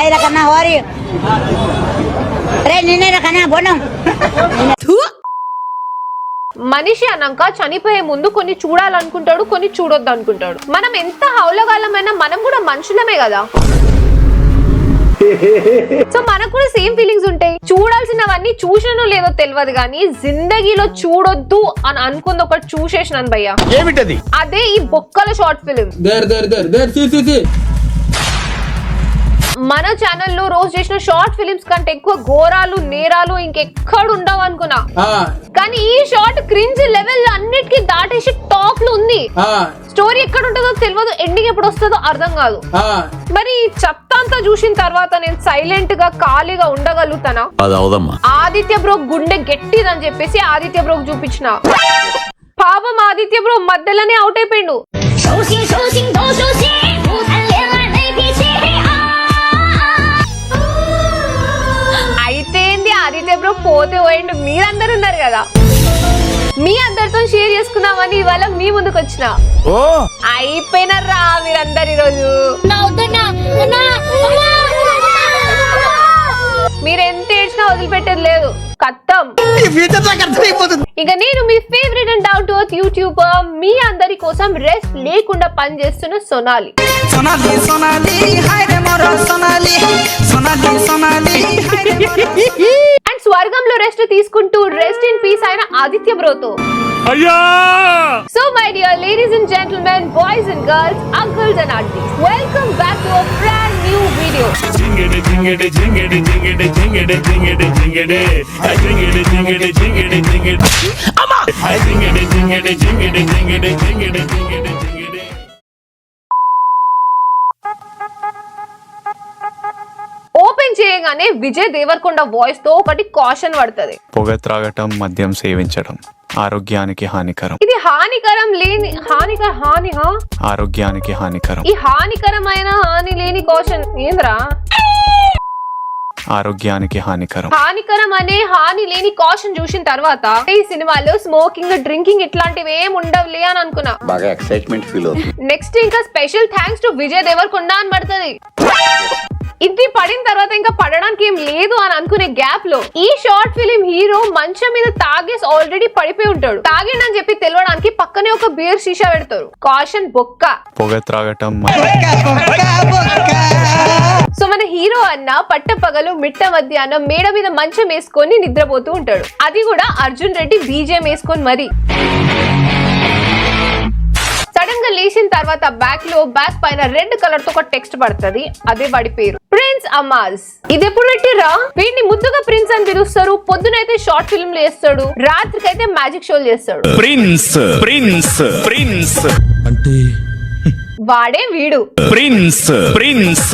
Ay, rakana hori. Re, nene rakana bonam. మనిషి అన్నాక చనిపోయే ముందు కొన్ని చూడాలనుకుంటాడు, కొన్ని చూడొద్దు అనుకుంటాడు. మనం ఎంత హౌలగాలమైనా మనం కూడా మనుషులమే కదా. సో మనకు కూడా సేమ్ ఫీలింగ్స్ ఉంటాయి. చూడాల్సినవన్నీ చూసినో లేదో తెలియదు కానీ జిందగీలో చూడొద్దు అని అనుకుంది ఒకటి చూసేసినాను భయ్యా. ఏమిటది? అదే ఈ బొక్కల షార్ట్ ఫిలిం. మన ఛానల్లో రోజు చేసిన షార్ట్ ఫిలిమ్స్ కంటే ఎక్కువ ఘోరాలు, నేరాలు ఇంకెక్కడ ఉండవు అనుకున్నా. కానీ ఈ షార్ట్ క్రింజ్ లెవెల్ అన్నిటికీ దాటేసి టాప్ లో ఉంది. స్టోరీ ఎక్కడ ఉంటుందో తెలియదు, ఎండింగ్ ఎప్పుడు వస్తుందో అర్థం కాదు. మరి చెత్త అంతా చూసిన తర్వాత నేను సైలెంట్ గా ఖాళీగా ఉండగలుగుతానా? ఆదిత్య బ్రో గుండె గట్టిదని చెప్పేసి ఆదిత్య బ్రోకి చూపించిన. పాపం ఆదిత్య బ్రో మధ్యలోనే అవుట్ అయిపోయిండు. ఆదిత్య బ్రో పోతే పోయిండు. మీరందరూ ఉన్నారు కదా, మీ అందరితో షేర్ చేసుకుందామని ఇవాళ మీ ముందుకు వచ్చిన. అయిపోయినారా మీరందరు ఈరోజు. మీరు ఎంత ఏడ్చినా వదిలిపెట్టేది లేదు. కత్తం. ఇంకా నేను మీ favourite and down to earth YouTuber, మీ అందరి కోసం రెస్ట్ లేకుండా పని చేస్తున్న సోనాలి. అండ్ స్వర్గంలో రెస్ట్ తీసుకుంటూ రెస్ట్ ఇన్ పీస్ అయిన ఆదిత్య బ్రోతో. So my dear ladies and gentlemen, boys and girls, uncles and aunties, welcome back to a brand new video. Open చేయగానే విజయ్ దేవరకొండ వాయిస్ తో ఒకటి కాషన్ పడుతుంది. పొగ త్రాగటం, మద్యం సేవించడం ఆరోగ్యానికి హానికరం. ఇది హానికరం లేని ఆరోగ్యానికి హానికరం. ఈ హానికరమైన హాని లేని కాషన్ ఏంద్రా? ఆరోగ్యానికి హానికరం. హానికరం అనే హాని లేని కాషన్ చూసిన తర్వాత ఈ సినిమాలో స్మోకింగ్, డ్రింకింగ్ ఇట్లాంటివి ఏం ఉండవులే అని అనుకున్నా. బాగా ఎక్సైట్మెంట్ ఫీల్ అవుతుంది. నెక్స్ట్ ఇంకా special thanks to Vijay Deverakonda అని పడుతుంది. ఇది పడిన తర్వాత ఇంకా పడడానికి ఏం లేదు అని అనుకునే గ్యాప్ లో ఈ షార్ట్ ఫిలిం హీరో మంచం మీద తాగేసి ఆల్రెడీ పడిపోయి ఉంటాడు. తాగిండని చెప్పి తెలవడానికి పక్కనే ఒక బియర్ సీసా పెడతారు. కాషన్ బొక్క. పొగ త్రాగటం. సో మన హీరో అన్న పట్టపగలు మిట్ట మధ్యాహ్నం మేడ మీద మంచం వేసుకొని నిద్రపోతూ ఉంటాడు. అది కూడా అర్జున్ రెడ్డి బీజేం వేసుకొని మరి. సడన్ గా లేచిన తర్వాత బ్యాక్ పైన రెడ్ కలర్ తో ఒక టెక్స్ట్ పడుతుంది. అదే వాడి పేరు, ప్రిన్స్ అమాజ్. ఇది ఎప్పుడు పెట్టిరా? వీడిని ముద్దుగా ప్రిన్స్ అని పిలుస్తారు. పొద్దునైతే షార్ట్ ఫిల్మ్ చేస్తాడు, రాత్రికైతే మ్యాజిక్ షోలు చేస్తాడు. ప్రిన్స్ ప్రిన్స్ ప్రిన్స్ అంటే వాడే వీడు ప్రిన్స్ ప్రిన్స్.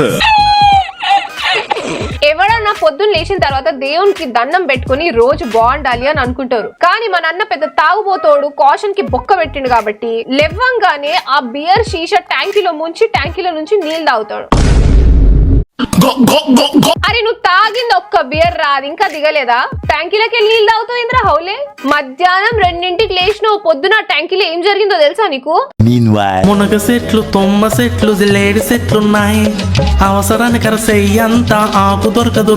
ఎవడన్నా పొద్దున్న లేచిన తర్వాత దేవునికి దండం పెట్టుకుని రోజు బాగుండాలి అని అనుకుంటారు. కానీ మన అన్న పెద్ద తాగుబోతోడు కాషన్ కి బొక్క పెట్టిండు కాబట్టి లెవ్వంగానే ఆ బియర్ షీషా ట్యాంకీలో ముంచి ట్యాంకీలో నుంచి నీళ్ళు తాగుతాడు. అరే నువ్వు తాగింది ఒక్క బియర్ రాదు, ఇంకా దిగలేదా? ట్యాంకీలోకి వెళ్ళి నీళ్ళు తాగుతావు ఇంద్ర హౌలే. మధ్యాహ్నం 2ంటికి లేచినావు. పొద్దున ట్యాంకీలో ఏం జరిగిందో తెలుసా నీకు? మునగ సెట్లు, తొమ్మ సెట్లు, లేడి సెట్లున్నాయి. అవసరానికి అరసెయ్యంత ఆకు దొరకదు.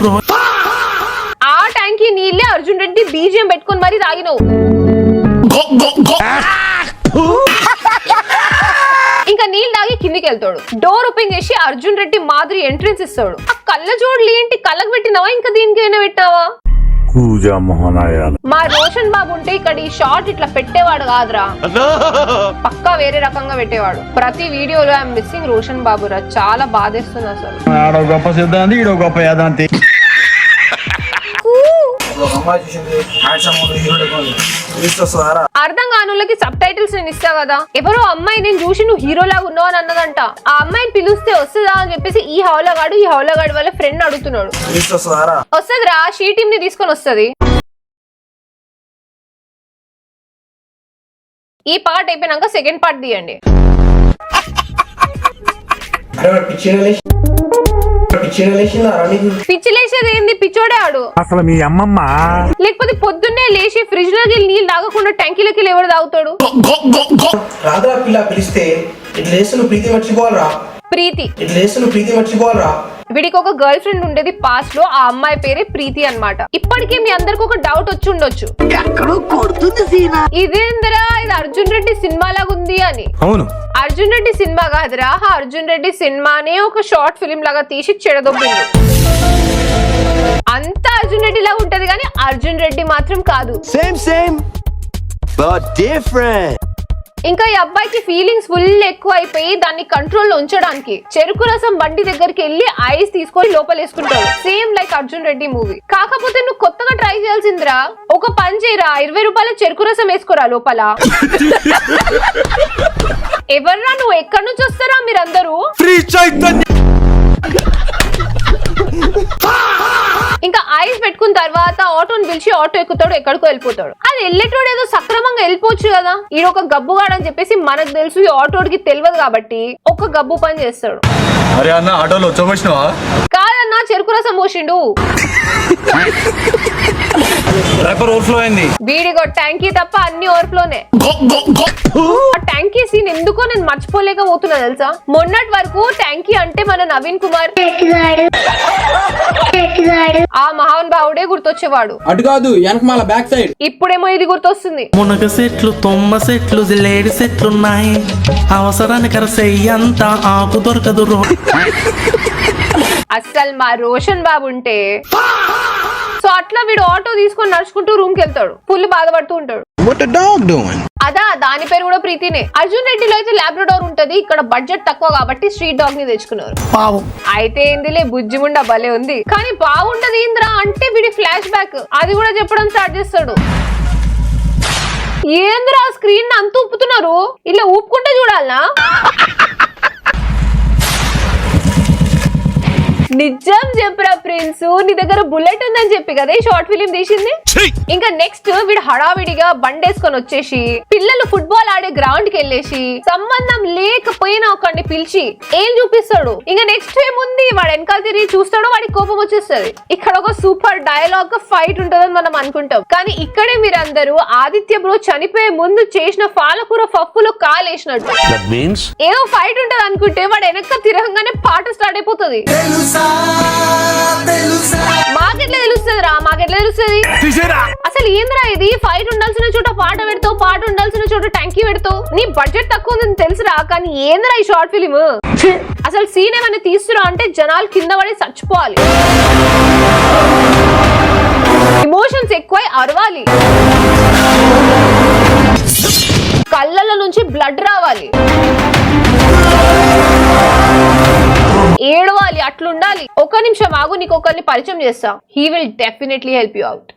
ఆ ట్యాంకీ నీళ్ళే అర్జున్ రెడ్డి బీజం పెట్టుకుని మరీ తాగినావు. ఇంకా నీళ్ళు తాగి కిందికి వెళ్తాడు. డోర్ ఓపెన్ చేసి అర్జున్ రెడ్డి మాదిరి ఎంట్రెన్స్ ఇస్తాడు. ఆ కళ్ళ జోడులు ఏంటి? కళ్ళకు పెట్టినావా ఇంకా దీనికైనా పెట్టావా? మా రోషన్ బాబు ఉంటే ఇక్కడ ఈ షార్ట్ ఇట్లా పెట్టేవాడు కాదురా, పక్కా వేరే రకంగా పెట్టేవాడు. ప్రతి వీడియోలో ఐఎమ్ మిస్సింగ్ రోషన్ బాబు రా. చాలా బాధేస్తుంది అసలు. అర్థం కానులకి సబ్ టైటిల్స్ నేను ఇస్తా కదా. ఎవరో అమ్మాయి నేను చూసి నువ్వు హీరోలాగా ఉన్నావు అని అన్నదంట. ఆ అమ్మాయిని పిలిస్తే వస్తుందా అని చెప్పేసి ఈ హౌలగాడు వాళ్ళ ఫ్రెండ్ అడుగుతున్నాడు. వస్తుందిరా, షీ టీమ్ ని తీసుకొని వస్తుంది. ఈ పార్ట్ అయిపోయినాక సెకండ్ పార్ట్ తీయండి. పిచ్చిలేసేది ఏంది? పిచ్చోడే ఆడు అసలు మీ అమ్మమ్మ. లేకపోతే పొద్దున్నే లేచి ఫ్రిడ్జ్ లోకి నీళ్ళు తాగకుండా ట్యాంకీలోకి ఎవరు తాగుతాడు? రాదా పిల్ల పిలిస్తే ఇట్లా ప్రీతి మర్చిపోవాలరా. ప్రీతి ఇట్లా ప్రీతి మర్చిపోవాలరా. వీడికి ఒక గర్ల్ ఫ్రెండ్ ఉండేది పాస్ట్ లో, ఆ అమ్మాయి పేరే ప్రీతి అన్నమాట. ఇప్పటికే మీ అందరికి ఒక డౌట్ వచ్చి ఉండొచ్చు, ఇదేందిరా ఇది అర్జున్ రెడ్డి సినిమా లాగా ఉంది అని. అవును, అర్జున్ రెడ్డి సినిమా కాదురా, అర్జున్ రెడ్డి సినిమానే ఒక షార్ట్ ఫిలిం లాగా తీసి చెడదొబ్బిండు. అంతా అర్జున్ రెడ్డి లాగా ఉంటది కానీ అర్జున్ రెడ్డి మాత్రం కాదు. Same, but different. ఇంకా ఈ అబ్బాయికి ఫీలింగ్స్ ఫుల్ ఎక్కువ అయిపోయి దాన్ని కంట్రోల్లో ఉంచడానికి చెరుకు రసం బండి దగ్గరికి వెళ్ళి ఐస్ తీసుకొని లోపల వేసుకుంటాడు, same like Arjun Reddy movie. కాకపోతే నువ్వు కొత్తగా ట్రై చేయాల్సిందిరా, ఒక పని చేయరా, 20 రూపాయల చెరుకు రసం వేసుకోరా లోపల. ఎవర్రా నువ్వు, ఎక్కడి నుంచి వస్తారా మీరందరూ? ఇంకా ఐస్ పెట్టుకున్న తర్వాత ఆటోని పిలిచి ఆటో ఎక్కుతాడు, ఎక్కడికో వెళ్ళిపోతాడు. అది వెళ్ళేటోడు ఏదో సక్రమంగా వెళ్ళిపోవచ్చు కదా, ఈడ ఒక గబ్బుగాడు అని చెప్పేసి మనకు తెలుసు, ఈ ఆటోడికి తెలియదు కాబట్టి ఒక గబ్బు పని చేస్తాడు. అరే అన్న ఆటోలో వచ్చేసినావా? కాదన్నా చెరుకు రసం పోసిండు. వీడిగో ట్యాంకీ తప్ప అన్ని ఓవర్ఫ్లోనే. ఆ ట్యాంకీ సీన్ ఎందుకో నేను మర్చిపోలేకపోతున్నా తెలుసా. మొన్నటి వరకు ట్యాంకీ అంటే మన నవీన్ కుమార్, ఆ మహాన్ బావుడే గుర్తొచ్చేవాడు. అటు కాదు వెనకమాల బ్యాక్ సైడ్. ఇప్పుడేమో ఇది గుర్తొస్తుంది. మునగ చెట్లు తొమ్మ చెట్లు జిల్లేడు చెట్లున్నాయి, అవసరానికి అరసెయ్యంతా ఆకు దొరకదు రో. అస్సలు మా రోషన్ బాబు ఉంటే సో అట్లా వీడు ఆటో తీసుకొని నడుచుకుంటూ రూమ్ కి వెళ్తాడు, ఫుల్ బాధపడుతూ ఉంటాడు. అదా దాని పేరు కూడా ప్రీతినే. అర్జున్ రెడ్డిలో అయితే లాబ్రడోర్ ఉంటది, ఇక్కడ బడ్జెట్ తక్కువ కాబట్టి స్ట్రీట్ డాగ్ ని తెచ్చుకున్నారు. అయితే ఏందిలే బుజ్జిముండ భలే ఉంది, కానీ బాగుంటది ఏంద్రా అంటే వీడి ఫ్లాష్ బ్యాక్ అది కూడా చెప్పడం స్టార్ట్ చేస్తాడు. ఏంద్రా స్క్రీన్ అంత ఊపుతున్నారు, ఇలా ఊపుకుంటే చూడాలనా? నిజం చెప్పరా ప్రిన్స్, నీ దగ్గర బుల్లెట్ ఉందని చెప్పి కదా ఈ షార్ట్ ఫిలిం తీసింది. ఇంకా నెక్స్ట్ వీడు హడావిడిగా బండేసుకొని వచ్చేసి పిల్లలు ఫుట్బాల్ ఆడే గ్రౌండ్ కి వెళ్ళేసి సంబంధం లేకపోయినా ఒకడిని పిలిచి ఏం చూపిస్తాడు. ఇంకా నెక్స్ట్ ఏముంది, వాడు వెనకాల తిరిగి చూస్తాడు, వాడికి కోపం వచ్చేస్తుంది. ఇక్కడ ఒక సూపర్ డైలాగ్ ఫైట్ ఉంటుందని మనం అనుకుంటాం, కానీ ఇక్కడే మీరందరూ ఆదిత్య బ్రో చనిపోయే ముందు చేసిన పాలకూర పప్పులో కాలేసినట్టు ఏదో ఫైట్ ఉంటది అనుకుంటే వాడు వెనక తిరగంగానే పాట స్టార్ట్ అయిపోతుంది. మాకెట్లా తెలుస్తుంది రా, మాకెట్లా తెలుస్తుంది అసలు ఏంద్రా ఇది? ఫైట్ ఉండాల్సిన చోట పాట పెడతావు, పాట ఉండాల్సిన చోట ట్యాంకీ పెడతావు. నీ బడ్జెట్ తక్కువ ఉందని తెలుసురా, కానీ ఏంద్రా ఈ షార్ట్ ఫిలిం? అసలు సీన్ ఏమైనా తీస్తురా అంటే జనాలు కింద పడి చచ్చిపోవాలి, ఎమోషన్స్ ఎక్కువై అరవాలి, కళ్ళల నుంచి బ్లడ్ రావాలి, ఏడవాలి, అట్లుండాలి. ఒక నిమిషం ఆగు, నీకు ఒకరిని పరిచయం చేస్తా. He will definitely help you out.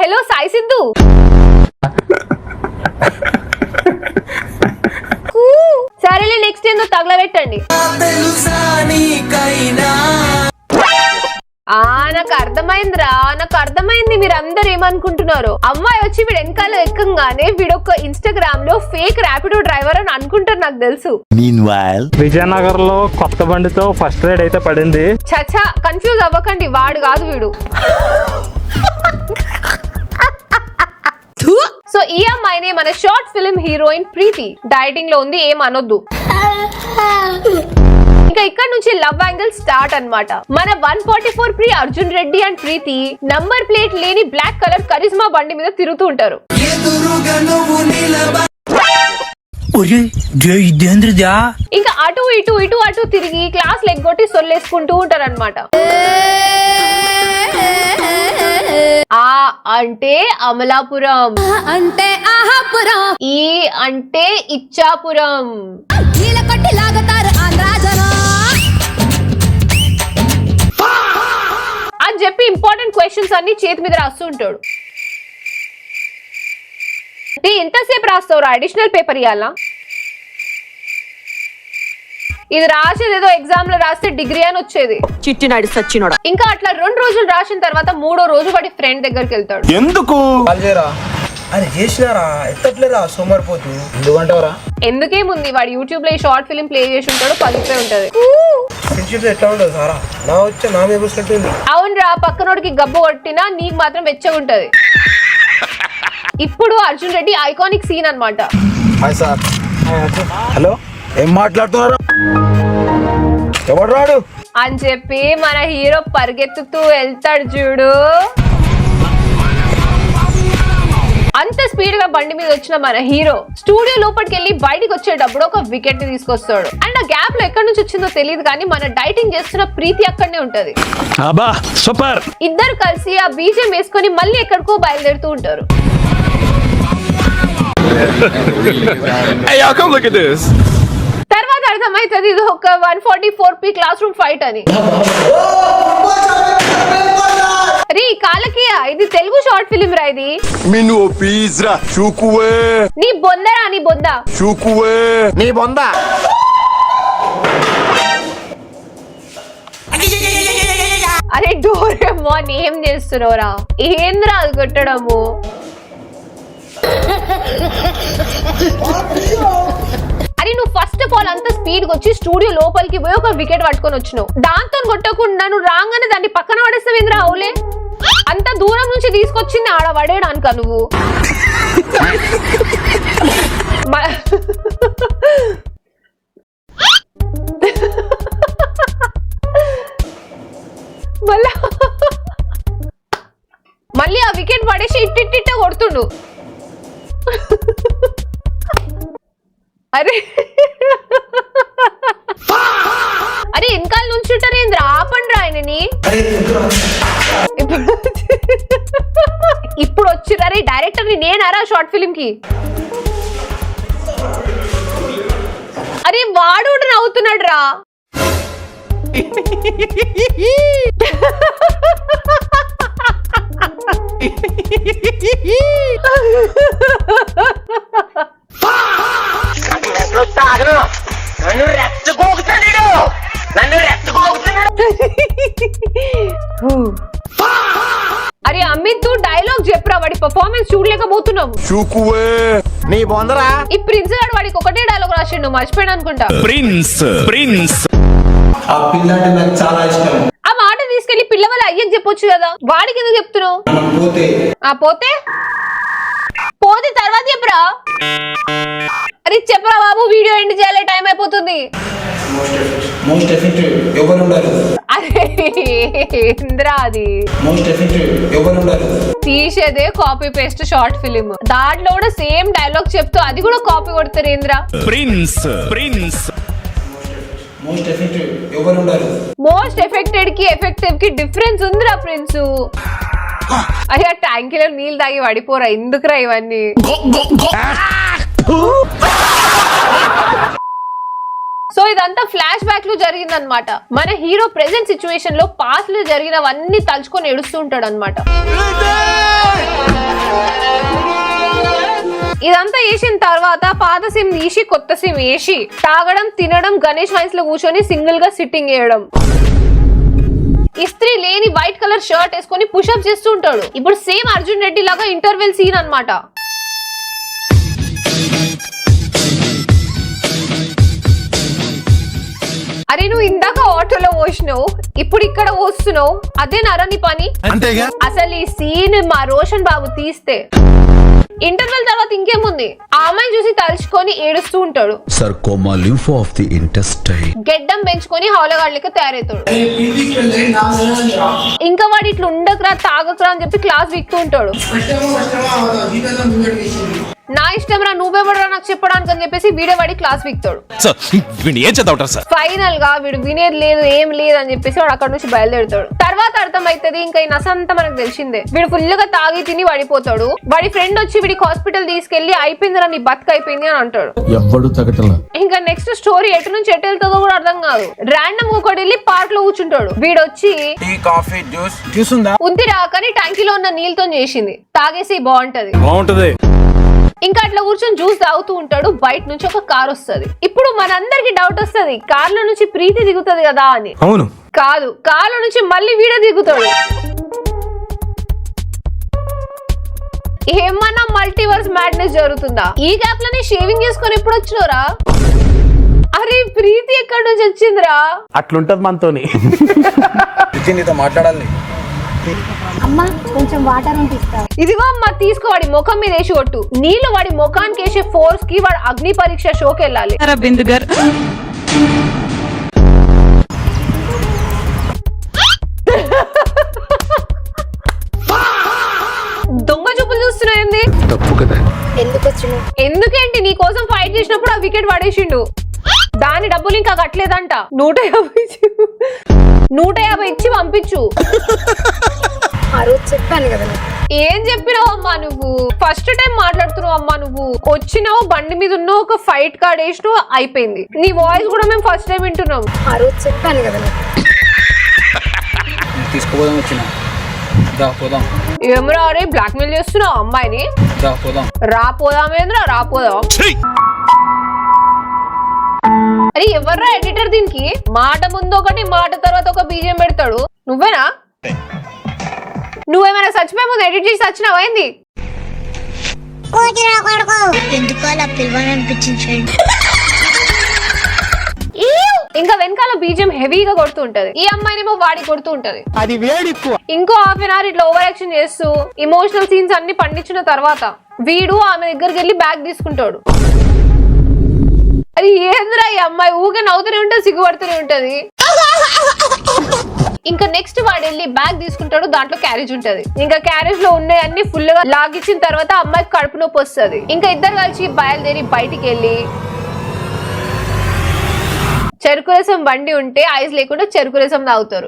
Hello Sai Siddhu. సరేలే నెక్స్ట్ ఏందో తగలబెట్టండి. నాకు అర్థమైందిరా, నాకు అర్థమైంది మీరందరూ ఏమనుకుంటున్నారు. అమ్మాయి వచ్చి వీడు వెనకాల ఎక్కంగానే వీడొక ఇన్స్టాగ్రామ్ లో ఫేక్ ర్యాపిడో డ్రైవర్ అని అనుకుంటారు, నాకు తెలుసు. విజయనగర్ లో కొత్త బండితో ఫస్ట్ రైడ్ అయితే పడింది. చచ్చా కన్ఫ్యూజ్ అవ్వకండి, వాడు కాదు వీడు. సో ఈ అమ్మాయినే మన షార్ట్ ఫిల్మ్ హీరోయిన్ ప్రీతి. డైటింగ్ లో ఉంది, ఏం అనొద్దు. ఇంకా ఇక్కడ నుంచి లవ్ యాంగిల్ స్టార్ట్ అన్నమాట. మన 144 pre Arjun Reddy and Preethi number plate లేని బ్లాక్ కలర్ కరిజ్మా బండి మీద తిరుగుతూ ఉంటారు. ఇంకా అటు ఇటు ఇటు అటు తిరిగి క్లాస్ లెగ్గొట్టి సొల్లేసుకుంటూ ఉంటారు అనమాట. ఆ అంటే అమలాపురం, అంటే ఆహాపురం, ఈ అంటే ఇచ్చాపురం అని చెప్పి ఇంపార్టెంట్ క్వశ్చన్స్ అన్ని చేతి మీద రాస్తూ ఉంటాడు. ఎంతసేపు రాస్తావు? అడిషనల్ పేపర్ ఇవ్వాలా? ఇది రాసేది ఏదో ఎగ్జామ్ లో రాస్తే డిగ్రీ అని వచ్చేది. చిట్టినాడు సచ్చినోడా. ఇంకా అట్లా 2 రోజులు రాసిన తర్వాత 3వ రోజు వాడి ఫ్రెండ్ దగ్గరికి వెళ్తాడు. ఎందుకు అది చేసినారా ఎత్తట్లేరా సోమరిపోతు ఎందుకంటారా? ఎందుకేముంది, వాడు యూట్యూబ్ లో ఈ షార్ట్ ఫిల్మ్ ప్లే చేసి ఉంటాడు, పగిలిపోయి ఉంటది. ఎట్లా ఉంటుంది సారా? నా వచ్చే నా మీద కూర్చుంటుంది. అవునరా, పక్కనోడికి గబ్బు కొట్టినా నీకు మాత్రం వెచ్చగా ఉంటది. ఇప్పుడు అర్జున్ రెడ్డి ఐకానిక్ సీన్ అన్నమాట. Hi sir. హలో, ఏం మాట్లాడుతున్నారు? ఎవడు రాడు అని చెప్పి మన హీరో పరిగెత్తుతూ వెళ్తాడు చూడు. అంత స్పీడ్ గా బండి మీద వచ్చిన మన హీరో స్టూడియో లోపలికి వెళ్ళి బయటికి వచ్చేటప్పుడు ఒక వికెట్ ని తీసుకొస్తాడు. అండ్ ఆ గ్యాప్ లో ఎక్కడి నుంచి వచ్చిందో తెలియదు కానీ మన డైటింగ్ చేస్తున్న ప్రీతి అక్కడనే ఉంటది. సూపర్. ఇద్దరు కలిసి ఆ బీజం వేసుకొని మళ్ళీ ఎక్కడికో బయలుదేరుతూ ఉంటారు. తర్వాత అర్థమైతుంది ఇది ఒక 144p క్లాస్ రూమ్ ఫైట్ అని. రీ కాలకియా ఇది తెలుగు షార్ట్ ఫిలిం రా. ఇది Minu Pizra, Chukwe, నీ బొందరా నీ బొంద Chukwe, నీ బొందా. అరే డోరేమోన్ ఏం చేస్తున్నావురా? ఏంద్రా అది కొట్టడము? అరే నువ్వు ఫస్ట్ ఆఫ్ ఆల్ అంత స్పీడ్ గా వచ్చి స్టూడియో లోపలికి పోయి ఒక వికెట్ పట్టుకొని వచ్చినావు. దాంతో కొట్టకుండా నువ్వు రాగానే దాన్ని పక్కన పడేస్తావేంద్రా? అవులే అంత దూరం నుంచి తీసుకొచ్చింది ఆడ పడేయడానిక నువ్వు? మళ్ళీ ఆ వికెట్ పడేసి ఇట్టిట్టిట్ట కొడుతుండు. అరే అరే వెనకాల నుంచి ఉంటారేంద్ర? ఆపండి రా ఆయనని. ఇప్పుడు వచ్చిర్రా రే డైరెక్టర్ ని నేనారా షార్ట్ ఫిలిం కి? అరే వాడు నవ్వుతున్నాడు రా. అరే అమిత్ డైలాగ్ చెప్పరా, వాడి పర్ఫార్మెన్స్ చూడలేకపోతున్నావు. నీ బొందరా. ఈ ప్రిన్స్ గారు వాడికి ఒకటే డైలాగ్ రాసిండు, మర్చిపోయాడు అనుకుంటా. ఆ పిల్లంటే నాకు చాలా ఇష్టం. ఆ మాట తీసుకెళ్లి పిల్లవాళ్ళ అయ్యకి చెప్పొచ్చు కదా, వాడికి ఎందుకు చెప్తున్నావు? పోతే పోతే తర్వాత చెప్పరా. అరే చెప్పరా బాబు, వీడియో ఎండ్ చేయాలి, టైం అయిపోతుంది. మోస్ట్ ఎఫెక్టివ్ ఎవరు ఉండాలి? అరే ఇంద్రా అది మోస్ట్ ఎఫెక్టివ్ ఎవరు ఉండాలి? తీసేదే కాపీ పేస్ట్ షార్ట్ ఫిలిం, దాంట్లో కూడా సేమ్ డైలాగ్ చెప్తూ అది కూడా కాపీ కొడతారు ఏంద్రా. మోస్ట్ ఎఫెక్టివ్ ఎవరు ఉండాలి? మోస్ట్ ఎఫెక్టెడ్ కి ఎఫెక్టివ్ కి డిఫరెన్స్ ఉందిరా ప్రిన్స్. అరే ఆ ట్యాంకీలో నీళ్ళు తాగి పడిపోరా, ఎందుకురా ఇవన్నీ? సో ఇదంతా ఫ్లాష్ బ్యాక్ లో జరిగిందనమాట. మన హీరో ప్రెసెంట్ సిచ్యువేషన్ లో పాస్ట్ లో జరిగినవన్నీ తలుచుకొని ఏడుస్తూ ఉంటాడు అనమాట. ఇదంతా వేసిన తర్వాత పాత సిమ్ తీసి కొత్త సిమ్ వేసి తాగడం తినడం గణేష్ హైన్స్ లో కూర్చొని సింగిల్ గా సిట్టింగ్ వేయడం, ఇస్త్రీ లేని వైట్ కలర్ షర్ట్ వేసుకొని పుషప్ చేస్తూ ఉంటాడు. ఇప్పుడు సేమ్ అర్జున్ రెడ్డి లాగా ఇంటర్వెల్ సీన్ అన్నమాట. అరే నువ్వు ఇందాక ఆటోలో పోసినావు, ఇప్పుడు ఇక్కడ పోస్తున్నావు, అదే నరని పని. అసలు ఈ సీన్ మా రోషన్ బాబు తీస్తే ఇంటర్వెల్ తర్వాత ఇంకేముంది, ఆ అమ్మాయిని చూసి తలుచుకొని ఏడుస్తూ ఉంటాడు. Sarcoma lympho of the intestine. గెడ్డం పెంచుకొని హౌలగాళ్ళకి తయారవుతాడు. ఇంకా వాడు ఇట్లా ఉండకరా తాగకరా అని చెప్పి క్లాస్ వీక్తూ ఉంటాడు. నా ఇష్టం రా, నువ్వెవడరా నాకు చెప్పడానికి అని చెప్పేసి వీడే వాడి క్లాస్ వీక్తాడు. ఫైనల్ గా వీడు వినేది లేదు ఏం లేదు అని చెప్పేసి వాడు అక్కడ నుంచి బయలుదేరుతాడు. తర్వాత అర్థమైతుంది ఇంకా ఈ నసంతా మనకు తెలిసిందే. వీడు ఫుల్ గా తాగి తిని పడిపోతాడు. వాడి ఫ్రెండ్ వచ్చి వీడికి హాస్పిటల్ తీసుకెళ్లి అయిపోయిందిరా నీ బతుకు అయిపోయింది అని అంటాడు. ఇంకా నెక్స్ట్ స్టోరీ ఎటు నుంచి ఎటు వెళ్తుందో కూడా అర్థం కాదు. ర్యాండమ్ ఒకటి వెళ్ళి పార్క్ లో కూర్చుంటాడు. వీడొచ్చి ఉందిరా కానీ ట్యాంకీలో ఉన్న నీళ్ళతో చేసింది, తాగేసి బాగుంటది. ఇంకా అట్లా కూర్చొని జ్యూస్ తాగుతూ ఉంటాడు. బయట నుంచి ఒక కార్ వస్తుంది. ఇప్పుడు మనందరికి డౌట్ వస్తుంది, కార్ లో నుంచి ప్రీతి దిగుతుంది కదా అని. అవును కాదు, కార్ లో నుంచి మళ్ళీ వీడే దిగుతాడు. ఏమన్నా మల్టీవర్స్ మ్యాడ్నెస్ జరుగుతుందా? ఈ గ్యాప్ లోనే షేవింగ్ చేసుకొని ఎప్పుడు వచ్చినోరా? అరే ప్రీతి ఎక్కడి నుంచి వచ్చిందిరా? అట్లుంటది మనతోని. మాట్లాడాలి. అమ్మా కొంచెం వాటర్ ఉంటిస్తా. ఇదిగో అమ్మ తీసుకో, వాడి ముఖం మీద వేసి కొట్టు. నీళ్లు వాడి ముఖానికి వేసే ఫోర్స్ కి వాడు అగ్ని పరీక్ష షోకి వెళ్ళాలి. కోసం ఫైట్ చేసినప్పుడు ఆ వికెట్ పడేసిండు. దాని డబ్బులు ఇంకా కట్టలేదంట. 150 ఇచ్చి పంపించు. ఆ రోజు చెప్పాను కదా ఏం చెప్పినావు అమ్మా నువ్వు? ఫస్ట్ టైం మాట్లాడుతున్నావు అమ్మా నువ్వు. వచ్చినావు బండి మీద ఉన్నావు, ఒక ఫైట్ కార్డ్ వేసినావు, అయిపోయింది. నీ వాయిస్ కూడా మేము ఫస్ట్ టైం వింటున్నాం. ఆ రోజు చెప్పాను కదా తీసుకుపోదాం వచ్చిన పోదాం. ఏమరా అరే బ్లాక్ మెయిల్ చేస్తున్నావు అమ్మాయిని? పోదాం. రాపోదామేంద్రా రాపోదాం. అరే ఎవర్రా ఎడిటర్ దీనికి? మాట ముందు ఒకటి మాట తర్వాత ఒక బీజియం పెడతాడు. నువ్వేనా? నువ్వేమైనా చచ్చిపోయే ముందు ఎడిట్ చేసి వచ్చినావా ఏంది? ఎందుకు అలా పిలవాలనిపించింది. ఇంకా వెనకాల బీజియం హెవీగా కొడుతూ ఉంటది. ఈ అమ్మాయినేమో వాడి కొడుతూ ఉంటది. అది వేడి ఇంకో హాఫ్ అన్ అవర్ ఇట్లా ఓవర్ యాక్షన్ చేస్తూ ఇమోషనల్ సీన్స్ అన్ని పండించిన తర్వాత వీడు ఆమె దగ్గరికి వెళ్ళి బ్యాగ్ తీసుకుంటాడు. అది ఏంద్రా ఈ అమ్మాయి ఊగే నవ్వుతూనే ఉంటది, సిగ్గుపడుతూనే ఉంటది. ఇంకా నెక్స్ట్ వాడు వెళ్ళి బ్యాగ్ తీసుకుంటాడు, దాంట్లో క్యారేజ్ ఉంటది. ఇంకా క్యారేజ్ లో ఉన్నాయి అన్ని ఫుల్ గా లాగిచ్చిన తర్వాత అమ్మాయికి కడుపు నొప్పి వస్తుంది. ఇంకా ఇద్దరు కలిసి బయలుదేరి బయటికి వెళ్ళి చెరుకు రసం బండి ఉంటే ఐస్ లేకుండా చెరుకు రసం తాగుతారు.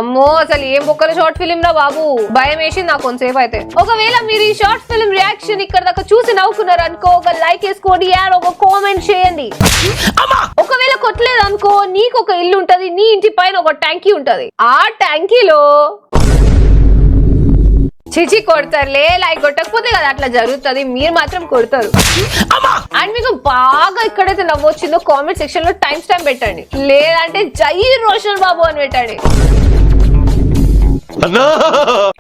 అమ్మో అసలు ఏం బొక్కల షార్ట్ ఫిలిం రా బాబు, భయం వేసింది నాకు కొంతసేపు అయితే. ఒకవేళ మీరు ఈ షార్ట్ ఫిలిం రియాక్షన్ ఇక్కడ దాకా చూసి నవ్వుకున్నారు అనుకో, ఒక లైక్ వేసుకోండి, ఒక కామెంట్ చేయండి. ఒకవేళ కొట్టలేదు అనుకో, నీకు ఒక ఇల్లు ఉంటది, నీ ఇంటి పైన ఒక ట్యాంకీ ఉంటది. ఆ ట్యాంకీలో చిచి కొడతారులే, లైక్ కొట్టకపోతే కదా అట్లా జరుగుతుంది. మీరు మాత్రం కొడతారు. అండ్ మీకు బాగా ఎక్కడైతే నవ్వొచ్చిందో కామెంట్ సెక్షన్ లో టైం స్టాంప్ పెట్టండి, లేదంటే జై రోషన్ బాబు అని పెట్టండి.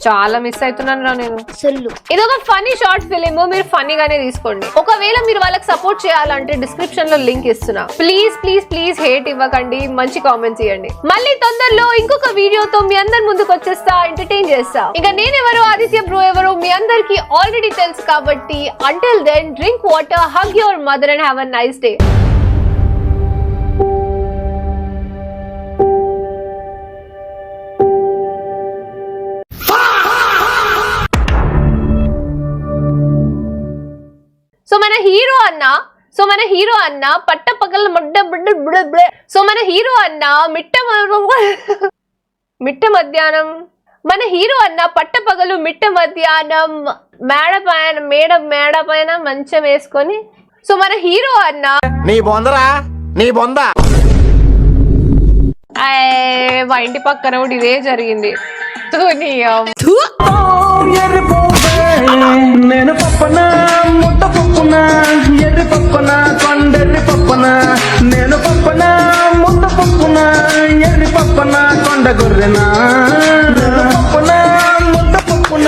చాలా మిస్ అవుతున్నాను రా నేను. ఇది ఒక ఫనీ షార్ట్ ఫిలిం, మీరు ఫన్నీగానే తీసుకోండి. ఒకవేళ మీరు వాళ్ళకి సపోర్ట్ చేయాలంటే డిస్క్రిప్షన్ లో లింక్ ఇస్తున్నా. ప్లీజ్ ప్లీజ్ ప్లీజ్ హేట్ ఇవ్వకండి, మంచి కామెంట్స్ ఇవ్వండి. మళ్ళీ తొందరలో ఇంకొక వీడియోతో మీ అందరి ముందుకు వచ్చేస్తా, ఎంటర్టైన్ చేస్తా. ఇంకా నేనెవరో ఆదిత్య బ్రో ఎవరో మీ అందరికి ఆల్రెడీ తెలుసు కాబట్టి until then drink water, hug your mother and have a nice day. So మన హీరో అన్న పట్టపగల మిట్ట మధ్యాహ్నం పట్టపగలు మిట్ట మధ్యాహ్నం మేడ పైన మంచం వేసుకొని. సో మన హీరో అన్న నీ బొందరా నీ బొంద మా ఇంటి పక్కన కూడా ఇదే జరిగింది. నేను పప్పన ముట్ట పప్పున ఎర్రి పప్పన కొండెర్రి పప్పన నేను పప్పన ముట్ట పప్పున ఎర్రి పప్పన కొండ గొర్రెనా పప్పన ముట్ట పప్పున